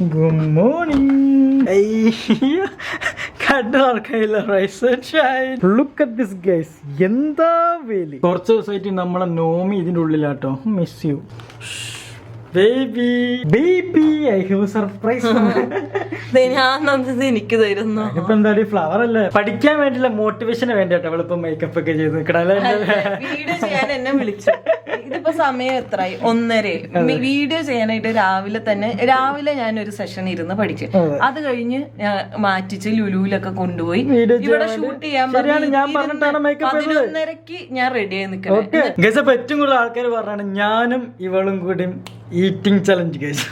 Good morning. Look at this guys, എന്താ വേലി. കുറച്ച് ദിവസമായിട്ട് നമ്മളെ നോമി ഇതിന്റെ ഉള്ളിലാട്ടോ. Miss you baby. Baby I have surprise. എനിക്ക് തരുന്നു. ഇപ്പൊ എന്താ ഫ്ലവർ അല്ലേ, പഠിക്കാൻ വേണ്ടിയുള്ള മോട്ടിവേഷന് വേണ്ടിട്ടോ അവളിപ്പോ മേക്കപ്പ് ഒക്കെ ചെയ്ത് നിൽക്കണല്ലേ. വീഡിയോ ചെയ്യാൻ എന്നെ വിളിച്ചു. ഇതിപ്പോ സമയം എത്രയായി? 1:30. വീഡിയോ ചെയ്യാനായിട്ട് രാവിലെ ഞാനൊരു സെഷൻ ഇരുന്ന് പഠിക്കും. അത് കഴിഞ്ഞ് മാറ്റിച്ച് ലുലുവിലൊക്കെ കൊണ്ടുപോയി ഇവിടെ ഷൂട്ട് ചെയ്യാൻ 11:30 ഞാൻ റെഡി ആയി നിൽക്കണം. ഏറ്റവും കൂടുതൽ ആൾക്കാർ പറഞ്ഞാണ് ഞാനും ഇവളും കൂടി ഈറ്റിംഗ് ചലഞ്ച് ഗൈസ്.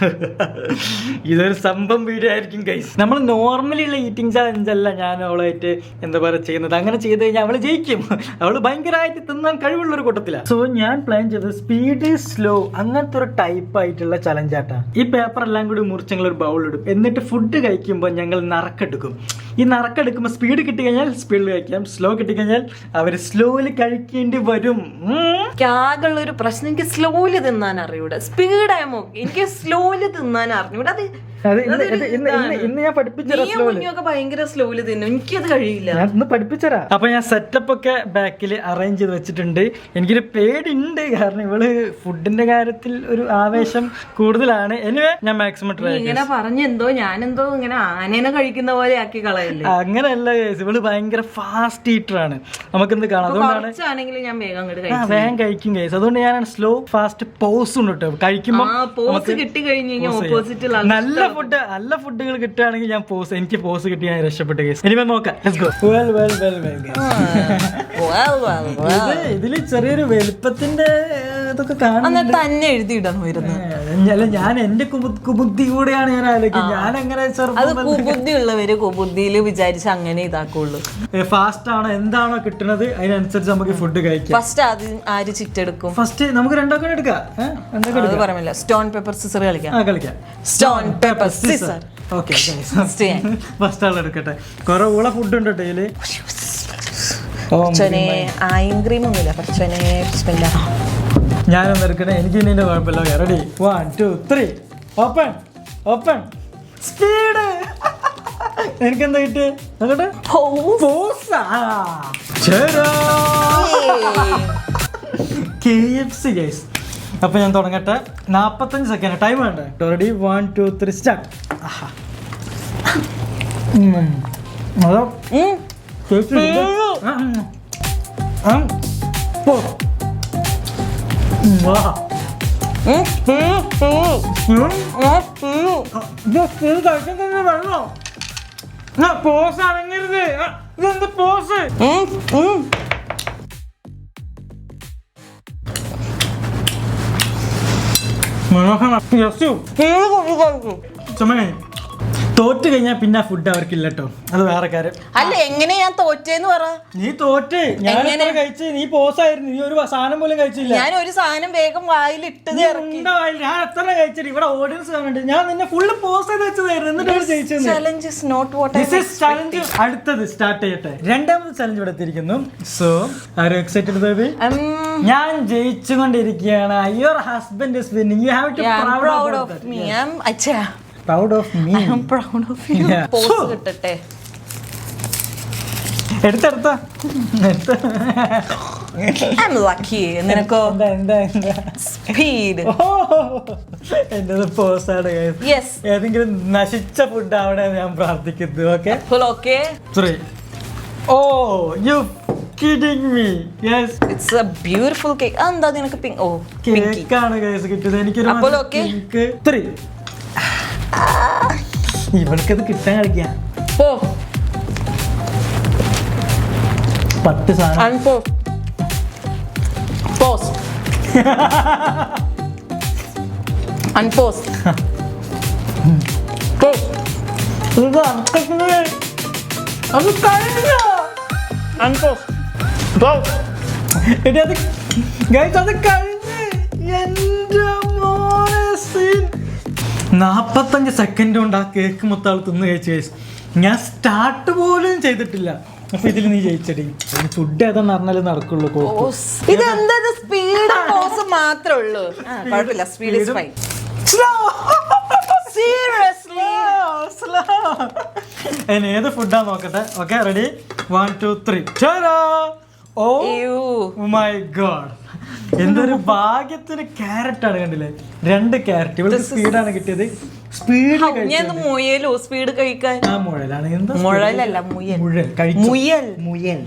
ഇതൊരു സംഭവം വീഡിയോ ആയിരിക്കും ഗൈസ്. നമ്മൾ നോർമലി ഉള്ള ഈറ്റിംഗ് ചലഞ്ച് അല്ല ഞാൻ അവളായിട്ട് എന്താ പറയുക ചെയ്യുന്നത്. അങ്ങനെ ചെയ്ത് കഴിഞ്ഞാൽ അവള് ജയിക്കും. അവള് ഭയങ്കരമായിട്ട് തിന്നാൻ കഴിവുള്ള ഒരു കൂട്ടത്തിലാണ്. സോ ഞാൻ പ്ലാൻ ചെയ്തത് സ്പീഡ് സ്ലോ അങ്ങനത്തെ ഒരു ടൈപ്പ് ആയിട്ടുള്ള ചലഞ്ച് ആട്ടാ. ഈ പേപ്പർ എല്ലാം കൂടി മുറിച്ച് ഞങ്ങൾ ഒരു ബൗൾ ഇടും. എന്നിട്ട് ഫുഡ് കഴിക്കുമ്പോൾ ഞങ്ങൾ നറക്കെടുക്കും. ഈ നറക്കെടുക്കുമ്പോൾ സ്പീഡ് കിട്ടിക്കഴിഞ്ഞാൽ സ്പീഡിൽ കഴിക്കാം, സ്ലോ കിട്ടിക്കഴിഞ്ഞാൽ അവര് സ്ലോയില് കഴിക്കേണ്ടി വരും. ആകെയുള്ള ഒരു പ്രശ്നം, എനിക്ക് സ്ലോയില് തിന്നാൻ അറിയൂടെ. സ്പീഡായമോ എനിക്ക് സ്ലോയില് തിന്നാൻ അറിഞ്ഞൂടെ. ഇന്ന് ഞാൻ പഠിപ്പിച്ചൊക്കെ ഭയങ്കര സ്ലോയില് തിന്നും, എനിക്കത് കഴിയില്ല. ഞാൻ ഇന്ന് പഠിപ്പിച്ചരാ. അപ്പൊ ഞാൻ സെറ്റപ്പ് ഒക്കെ ബാക്കിൽ അറേഞ്ച് ചെയ്ത് വെച്ചിട്ടുണ്ട്. എനിക്കൊരു പേടിയുണ്ട്, കാരണം ഇവള് ഫുഡിന്റെ കാര്യത്തിൽ ഒരു ആവേശം കൂടുതലാണ്. എനിവേ ഞാൻ മാക്സിമം ട്രൈ ഇങ്ങനെ പറഞ്ഞെന്തോ ഞാനെന്തോ ഇങ്ങനെ ആനേനെ കഴിക്കുന്ന പോലെ ആക്കി കളയല്ലേ. അങ്ങനെയല്ല കേസ്, ഇവള് ഭയങ്കര ഫാസ്റ്റ് ഈറ്റർ ആണ്. നമുക്കെന്ത് കാണാം. അതുകൊണ്ടാണ് ഞാൻ വേഗം കഴിക്കും കേസ്. അതുകൊണ്ട് ഞാൻ സ്ലോ ഫാസ്റ്റ് പോസ് ഉണ്ട് കേട്ടോ. കഴിക്കുമ്പോ കിട്ടി കഴിഞ്ഞ് ഓപ്പോസിറ്റ് നല്ല ഫുഡുകൾ കിട്ടുകയാണെങ്കിൽ ഞാൻ പോസ്, എനിക്ക് പോസ് കിട്ടി ഞാൻ രക്ഷപ്പെട്ട കേസ്. ഇനി നോക്കാം. ഇതില് ചെറിയൊരു വലുപ്പത്തിന്റെ ഇതൊക്കെ കാണാൻ തന്നെ എഴുതിയിടണമായിരുന്നു. ഞാൻ എന്റെ കുബുദ്ധി കൂടെയാണ് ഞാൻ ആലോചിക്കുന്നത്. ഞാൻ എങ്ങനെ കുബുദ്ധി ഉള്ളവര് കുബുദ്ധിയില് വിചാരിച്ച് അങ്ങനെ ഇതാക്കുള്ളൂ. ഫാസ്റ്റ് ആണോ എന്താണോ കിട്ടുന്നത് അതിനനുസരിച്ച് നമുക്ക് ഫുഡ് കഴിക്കാം. ഫസ്റ്റ് ആര് ചിറ്റെടുക്കും? ഫസ്റ്റ് നമുക്ക് രണ്ടൊക്കെ എടുക്കാം. പറയാമല്ലോ. സ്റ്റോൺ പേപ്പർ സിസർ കളിക്കാം. Stone paper scissor. Okay first ആൾ എടുക്കട്ടെ. കുറെ ഊള ഫുഡ് ഉണ്ട് കേട്ടോ ഇതില്. ക്രീം ഒന്നുമില്ല. ഞാനൊന്ന് എടുക്കണേ. എനിക്ക് ഇതിന്റെ കുഴപ്പമില്ല. Ready 1 2 3 open open speed. എനിക്കെന്താ കിട്ടിയ നോക്കട്ടെ. KFC guys. അപ്പൊ ഞാൻ തുടങ്ങട്ടെ. 45 സെക്കൻഡ് ടൈം വേണ്ടേ? Ready 1 2 3 start. അതോ വെള്ളോ പോസ് അടങ്ങരുത്. ഇതെന്ത് പോസ്? തോറ്റ് കഴിഞ്ഞാൽ പിന്നെ ഫുഡ് അവർക്കില്ല കേട്ടോ. അത് വേറെ കാര്യം. അല്ല എങ്ങനെ ഞാൻ തോറ്റേന്ന് പറ. നീ തോറ്റ്. ഞാൻ കഴിച്ച് നീ പോസായിരുന്നു. നീ ഒരു സാധനം പോലും കഴിച്ചില്ല. ഞാൻ ഒരു സാധനം വേഗം വായിലിട്ടത് ഞാൻ എത്ര കഴിച്ചിട്ട് ഇവിടെ ഓഡിയൻസ് കാണുന്നുണ്ട്. ഞാൻ നിന്നെ ഫുള്ള് പോസ് ചെയ്ത് വെച്ചതായിരുന്നു. എന്നിട്ട് ജയിച്ചത്. അടുത്തത് സ്റ്റാർട്ട് ചെയ്യട്ടെ. രണ്ടാമത് ചലഞ്ച് ഇവിടെ എത്തിയിരിക്കുന്നു. So are you excited baby? ഞാൻ ജയിച്ചുകൊണ്ടിരിക്കുകയാണ്. Your husband is winning. You have to proud of me. I am proud of me. I am proud of you. പോസ് കിട്ടട്ടെ. എടുത്ത I'm lucky. നിനക്കോ? സ്പീഡ്. എന്റെ പോസാണ്. Yes. ഏതെങ്കിലും നശിച്ച ഫുഡ് ആവണേ ഞാൻ പ്രാർത്ഥിക്കുന്നു. Okay okay 3. Oh, you kidding me? Yes. It's a beautiful cake. എന്താ നിനക്ക് പിങ്ക്? ഓ കേക്ക് ആണ് ഗൈസ് കിട്ടിയത്. എനിക്കൊരു പിങ്ക് 3. ഇവൾക്കത് കിട്ടാൻ കളിക്കാം. 10 സാധനം. അത് കഴിഞ്ഞ് എന്റെ മോനെ സീൻ. 45 സെക്കൻഡ് കൊണ്ട് ആ കേക്ക് മൊത്തം ആൾ തിന്ന് കഴിച്ചു. ഞാൻ സ്റ്റാർട്ട് പോലും ചെയ്തിട്ടില്ല. അപ്പൊ ഇതിൽ നീ ജയിച്ചടി. ഫുഡ് ഏതാന്ന് പറഞ്ഞാലും നടക്കുള്ളൂ. ഇതെന്താ സ്പീഡ് പോസ് മാത്രമേ ഉള്ളൂ. കുഴപ്പമില്ല. Speed is fine. Seriously? അതിന് ഏത് ഫുഡാ നോക്കട്ടെ. Okay, ready, 1 2 3. Oh my god, എന്തൊരു ഭാഗ്യത്തിന് ക്യാരറ്റ് ആണ്, കണ്ടില്ലേ? 2 ക്യാരറ്റ്. ഇവിടെ സ്പീഡാണ് കിട്ടിയത്. സ്പീഡ് മുയലോ സ്പീഡ് കഴിക്കാൻ? ആ മുഴലാണ്. എന്താ മുഴലല്ല, മുയൽ. മുഴൽ മുയൽ മുയൽ.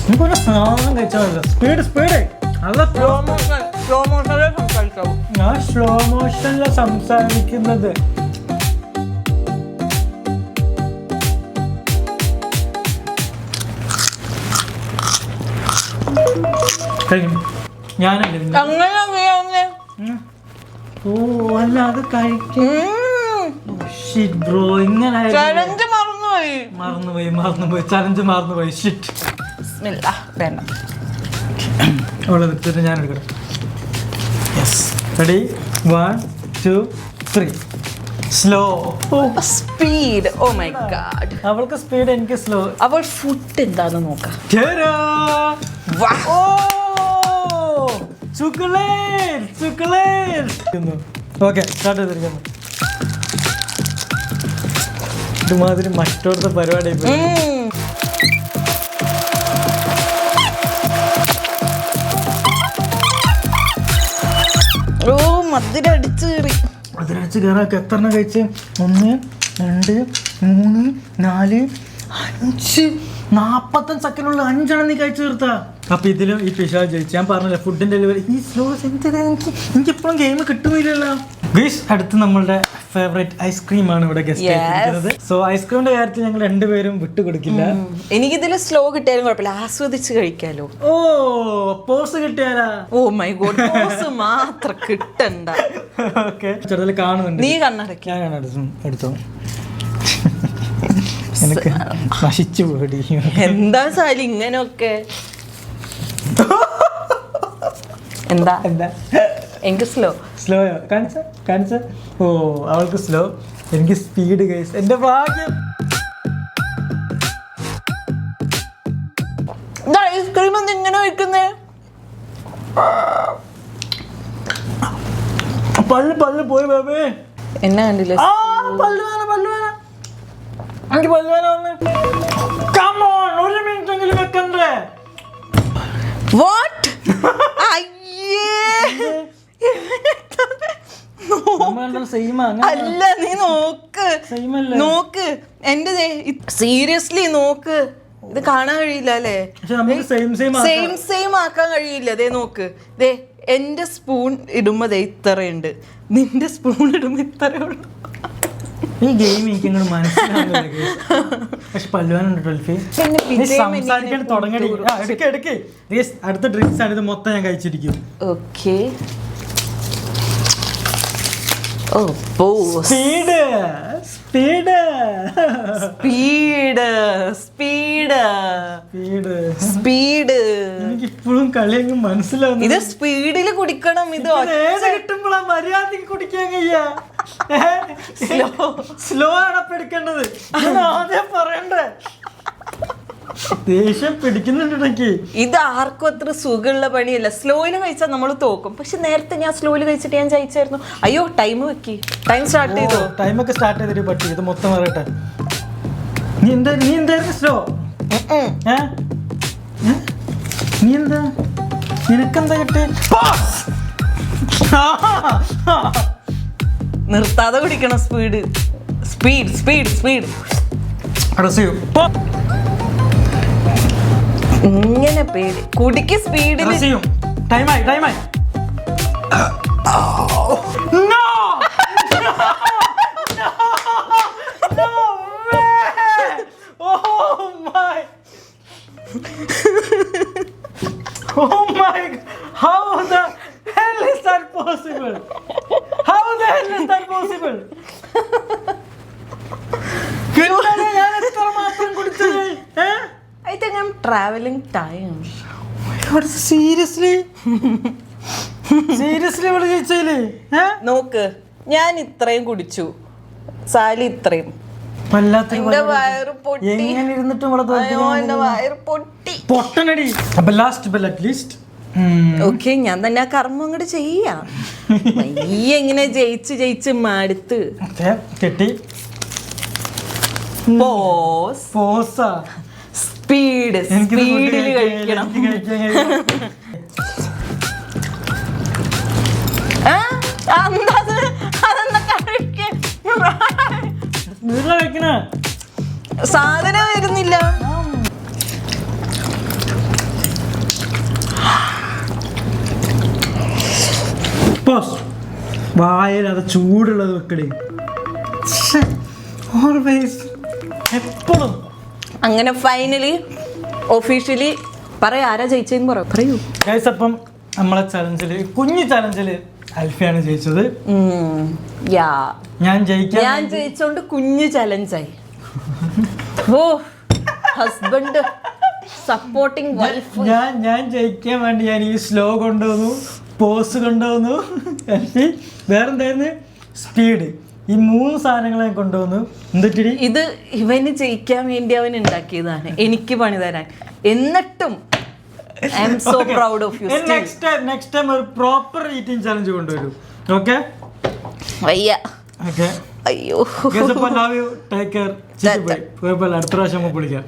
നമുക്കൊരു സാധനം കഴിച്ചാൽ സ്പീഡ് സ്പീഡ്. നല്ല സ്ലോ മോഷനിലെ സംസാരിക്കാവൂ. ഞാൻ സ്ലോ മോഷനിലാണ് സംസാരിക്കുന്നത്. ഞാനല്ലേ ഓ അല്ല, അത് കഴിക്കും ബ്രോ. ഇങ്ങനെ മറന്നുപോയി ചലഞ്ച് മറന്നുപോയി. ഷിറ്റ്. വേണ്ട, അവളെ നിർത്തിട്ട് ഞാൻ എടുക്കട്ടെ. Yes, ready, 1 2 3. Slow speed. Oh my god, അവൾക്ക് സ്പീഡ്, എനിക്ക് സ്ലോ. അവൾ ഫുഡ് എന്താന്ന് നോക്കാം. ഓക്കെ, സ്റ്റാർട്ട് ചെയ്തിരിക്കുന്നു. ഇതുമാതിരി മറ്റോടത്തെ പരിപാടി. ഓ മധുരടിച്ച് കയറി. മധുരടിച്ച് കയറാൻ എത്രണ്ണം കഴിച്ച്? 1 2 3 4 5 45 സെക്കൻഡുള്ള 5 എണ്ണം നീ കഴിച്ചു തീർത്താ. അപ്പൊ ഇതിലും ഈ പിശാച് ജയിച്ചു. ഞാൻ പറഞ്ഞില്ല, ഫുഡിന്റെ ഡെലിവറി ഈ സ്ലോ. എനിക്ക് എപ്പോഴും ഗെയിം കിട്ടുന്നില്ലല്ലോ. ഗയ്സ്, അടുത്ത് നമ്മളുടെ ഫേവറേറ്റ് ഐസ്ക്രീം ആണ് ഇവിടെ ഗസ്റ്റ് ആയിരിക്കുന്നത്. സോ ഐസ്ക്രീമിന്റെ കാര്യത്തിൽ ഞങ്ങൾ 2 പേരും വിട്ടുകൊടുക്കില്ല. എനിക്കിതിൽ സ്ലോ കിട്ടിയാലും കുഴപ്പമില്ല, ആസ്വദിച്ച് കഴിക്കാലോ. ഓ പോസ് കിട്ടിയാലാ? ഓ മൈ ഗോഡ്, പോസ് മാത്രം കിട്ടണ്ട. ഓക്കെ, ചെറുതിൽ കാണുന്നുണ്ട്. നീ കണ്ണടക്കി. ഞാൻ എടുത്തോ. എനിക്ക് നശിച്ചു പോയി. എന്താ സാലി ഇങ്ങനെയൊക്കെ? എന്താ എനിക്ക് സ്ലോയോ കാണിച്ച. ഓ അവൾക്ക് സ്ലോ, എനിക്ക് സ്പീഡ്. ഗൈസ്, എന്റെ ഭാഗ്യം. ഐസ്ക്രീം എന്ത് ഇങ്ങനെ വയ്ക്കുന്നേ? പല്ല് പോയി ബേബേ. എന്നെ കണ്ടില്ല? എനിക്ക് പല്ല് വേന വന്ന്. Come on, 1 മിനിറ്റ് എങ്കിലും വെക്കണ്ടേ? What? അല്ല, നീ നോക്ക് എന്റെ സീരിയസ്ലി നോക്ക്. ഇത് കാണാൻ കഴിയില്ല അല്ലേ? സെയിം ആക്കാൻ കഴിയില്ല. ദേ നോക്ക്, ദേ എന്റെ സ്പൂൺ ഇടുമ്പോ ഇത്രയുണ്ട്, നിന്റെ സ്പൂൺ ഇടുമ്പോ ഇത്രയേ ഉള്ളൂ. ഈ ഗെയിം എനിക്ക് ഇങ്ങോട്ട് മനസ്സിലാവുന്നില്ല. പക്ഷെ പല്ലുവാനുണ്ട്. സംസാരിക്കാൻ തുടങ്ങി. അടുത്ത ഡ്രിങ്ക്സ് ആണ് ഇത്. മൊത്തം ഞാൻ കഴിച്ചിരിക്കും. ഓക്കെ. എനിക്കിപ്പോഴും കളിയങ്ങ് മനസ്സിലാവുന്നു. ഇത് സ്പീഡില് കുടിക്കണം. ഇത് കിട്ടുമ്പോഴാ മര്യാദക്ക് കുടിക്കാൻ കഴിയാ. സ്ലോ ആണ് എടുക്കേണ്ടത്. ആദ്യം പറയണ്ടേ? ദേഷ്യം പിടിക്കുന്നുണ്ടെങ്കിൽ ഇത് ആർക്കും അത്ര സുഖമുള്ള പണിയല്ല. സ്ലോയില് കഴിച്ചാൽ നമ്മൾ തോക്കും. പക്ഷെ നേരത്തെ ഞാൻ സ്ലോയില് കഴിച്ചിട്ട് ഞാൻ ജയിച്ചായിരുന്നു. അയ്യോ, ടൈം വെക്കി. ടൈം സ്റ്റാർട്ട് ചെയ്തോ? ടൈമൊക്കെ സ്റ്റാർട്ട് ചെയ്തിട്ട് പറ്റി. ഇത് മൊത്തം പറയട്ടെ. നീ എന്തായിരുന്നു സ്ലോ? നീ എന്താ, നിനക്കെന്താ കിട്ടി? നിർത്താതെ കുടിക്കണം. സ്പീഡ്. ഇങ്ങനെ പേടി കുടിക്ക്. സ്പീഡിൽ ടൈമായി. Oh my God. How the hell is that possible? I think I'm traveling time. Seriously? നോക്ക്, ഞാൻ ഇത്രയും കുടിച്ചു, സാലി ഇത്രയും. എന്റെ വയറ് പൊട്ടി. എങ്ങനെ ഇരുന്നിട്ടും എന്റെ വയറ് പൊട്ടി. പൊട്ടനടി. അപ്പൊ last bell at least okay, ഞാൻ തന്നെ ആ കർമ്മം അങ്ങോട്ട് ചെയ്യാം. നീ എങ്ങനെ ജയിച്ച് മടുത്ത്. കിട്ടി. പോസാ സ്പീഡിൽ കഴിക്കണം. സാധനം വരുന്നില്ല. വായനത് ചൂടുള്ളത് വെക്കടേ എപ്പോഴും. അങ്ങനെ ഫൈനലി ഒഫീഷ്യലി ആരാ ജയിച്ചെന്ന് പറയൂ. ഗൈസ്, അപ്പം നമ്മളെ ചലഞ്ചില് കുഞ്ഞു ചലഞ്ചില് അൽഫിയാണ് ജയിച്ചത്. ഞാൻ ജയിച്ചോണ്ട് കുഞ്ഞു ചലഞ്ചായി. ഓ ഹസ്ബൻഡ് സപ്പോർട്ടിങ് വൈഫ്. ഞാൻ ജയിക്കാൻ വേണ്ടി ഞാൻ ഈ സ്ലോ കൊണ്ടുവന്നു, പോസ് കൊണ്ടുവന്നു, വേറെന്തായിരുന്നു സ്പീഡ്. ഈ 3 സാധനങ്ങൾ ഞാൻ കൊണ്ടുവന്നു. എന്തിട്ടി ഇത് ഇവന് ജയിക്കാൻ വേണ്ടി അവൻ ഉണ്ടാക്കിയതാണ്, എനിക്ക് പണി തരാൻ. എന്നിട്ടും I am so proud of you. Next time ഒരു പ്രോപ്പർ ഈറ്റിംഗ് ചലഞ്ച് കൊണ്ടുവരും. ഓക്കെ വയ്യ. ഓക്കെ, അയ്യോ, ലവ് യു, ടേക്ക് കെയർ. അടുത്ത പ്രാവശ്യം വിളിക്കാം.